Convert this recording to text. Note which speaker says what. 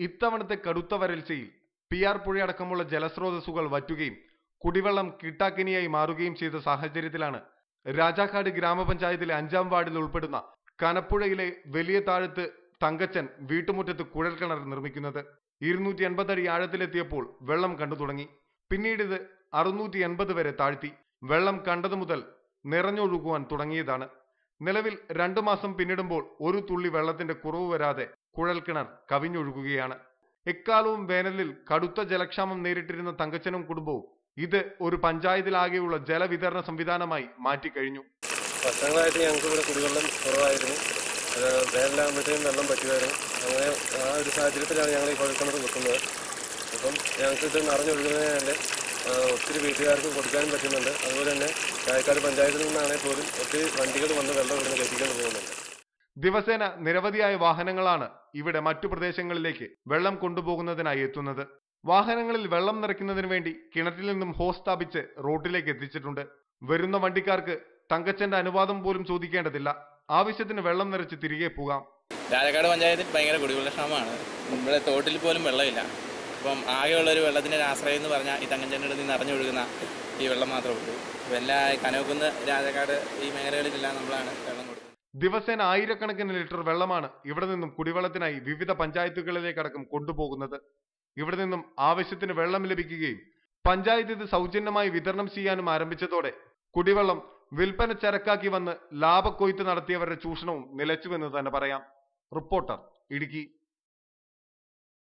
Speaker 1: ഇത്തവണത്തെ കടുത്ത വരൾച്ചയിൽ പിയാർ പുഴയടക്കമുള്ള ജലസ്രോതസ്സുകൾ വറ്റുകയും കുടിവെള്ളം കിട്ടാക്കിനിയായി മാറുകയും ചെയ്ത സാഹചര്യത്തിലാണ് രാജാക്കാട് ഗ്രാമപഞ്ചായത്തിലെ 5-ാം വാർഡിൽ ഉൾപ്പെടുന്ന കനപ്പുഴയിലെ വലിയ താഴത്ത് തങ്കച്ചൻ വീട്ടുമുറ്റത്ത് കുഴൽക്കിണർ നിർമ്മിക്കുന്നത്. 280 അടി ആഴത്തിലെത്തിയപ്പോൾ വെള്ളം കണ്ടു തുടങ്ങി. പിന്നീട് ഇത് 680 വരെ താഴ്ത്തി. വെള്ളം കണ്ടതു മുതൽ നിറഞ്ഞൊഴുകുവാൻ തുടങ്ങിയതാണ്. നിലവിൽ 2 മാസം പിന്നിടുമ്പോൾ ഒരു തുള്ളി വെള്ളത്തിന്റെ കുറവ് വരാതെ കുഴൽക്കിണർ കവിഞ്ഞൊഴുകുകയാണ്. എക്കാലവും വേനലിൽ കടുത്ത ജലക്ഷാമം നേരിട്ടിരുന്ന തങ്കച്ചനും കുടുംബവും ഇത് ഒരു പഞ്ചായത്തിലാകെയുള്ള ജലവിതരണ സംവിധാനമായി മാറ്റിക്കഴിഞ്ഞു.
Speaker 2: വർഷങ്ങളായിട്ട് ഞങ്ങൾക്ക് ഇവിടെ കുടിവെള്ളം കുറവായിരുന്നു. വേനലാകുമ്പോഴത്തേക്കും വെള്ളം പറ്റുമായിരുന്നു. അങ്ങനെ ആ ഒരു സാഹചര്യത്തിലാണ് ഞങ്ങൾ ഈ കുഴൽക്കിണർ വെക്കുന്നത്. അപ്പം ഞങ്ങൾക്ക് ഇത് നിറഞ്ഞൊഴുകുന്നതിനെ ഒത്തിരി വീട്ടുകാർക്ക് കൊടുക്കാനും പറ്റുന്നുണ്ട്. അതുപോലെ തന്നെ രാജാക്കാട് പഞ്ചായത്തിൽ നിന്നാണെങ്കിൽ പോലും ഒത്തിരി വണ്ടികൾ വന്ന് വെള്ളം ഇവിടുന്ന് കയറ്റിക്കൊണ്ട് പോകുന്നുണ്ട്.
Speaker 1: ദിവസേന നിരവധിയായ വാഹനങ്ങളാണ് ഇവിടെ മറ്റു പ്രദേശങ്ങളിലേക്ക് വെള്ളം കൊണ്ടുപോകുന്നതിനായി എത്തുന്നത്. വാഹനങ്ങളിൽ വെള്ളം നിറയ്ക്കുന്നതിന് വേണ്ടി കിണറ്റിൽ നിന്നും ഹോസ് സ്ഥാപിച്ച് റോഡിലേക്ക് എത്തിച്ചിട്ടുണ്ട്. വരുന്ന വണ്ടിക്കാർക്ക് തങ്കച്ചന്റെ അനുവാദം പോലും ചോദിക്കേണ്ടതില്ല. ആവശ്യത്തിന് വെള്ളം നിറച്ച് തിരികെ പോകാം.
Speaker 3: രാജാക്കാട് പഞ്ചായത്തിൽ ഭയങ്കര കുടിവെള്ളക്ഷാമമാണ്. ഇവിടെ തോട്ടിൽ പോലും വെള്ളമില്ല. അപ്പം ആകെയുള്ളൊരു വെള്ളത്തിൻ്റെ ആശ്രയം എന്ന് പറഞ്ഞാൽ ഈ തങ്കച്ചൻ്റെ നിന്ന് നിറഞ്ഞൊഴുകുന്ന ഈ വെള്ളം മാത്രമേ ഉള്ളൂ. അപ്പോൾ എല്ലാ കനവക്കുന്ന് രാജാക്കാട് ഈ മേഖലകളിലെല്ലാം നമ്മളാണ് വെള്ളം കൊടുക്കുന്നത്.
Speaker 1: ദിവസേന ആയിരക്കണക്കിന് ലിറ്റർ വെള്ളമാണ് ഇവിടെ നിന്നും കുടിവെള്ളത്തിനായി വിവിധ പഞ്ചായത്തുകളിലേക്കടക്കം കൊണ്ടുപോകുന്നത്. ഇവിടെ നിന്നും ആവശ്യത്തിന് വെള്ളം ലഭിക്കുകയും പഞ്ചായത്ത് ഇത് സൗജന്യമായി വിതരണം ചെയ്യാനും ആരംഭിച്ചതോടെ കുടിവെള്ളം വിൽപ്പന ചരക്കാക്കി വന്ന് ലാഭക്കൊയ്ത്ത് നടത്തിയവരുടെ ചൂഷണവും നിലച്ചുവെന്ന് തന്നെ പറയാം. റിപ്പോർട്ടർ, ഇടുക്കി.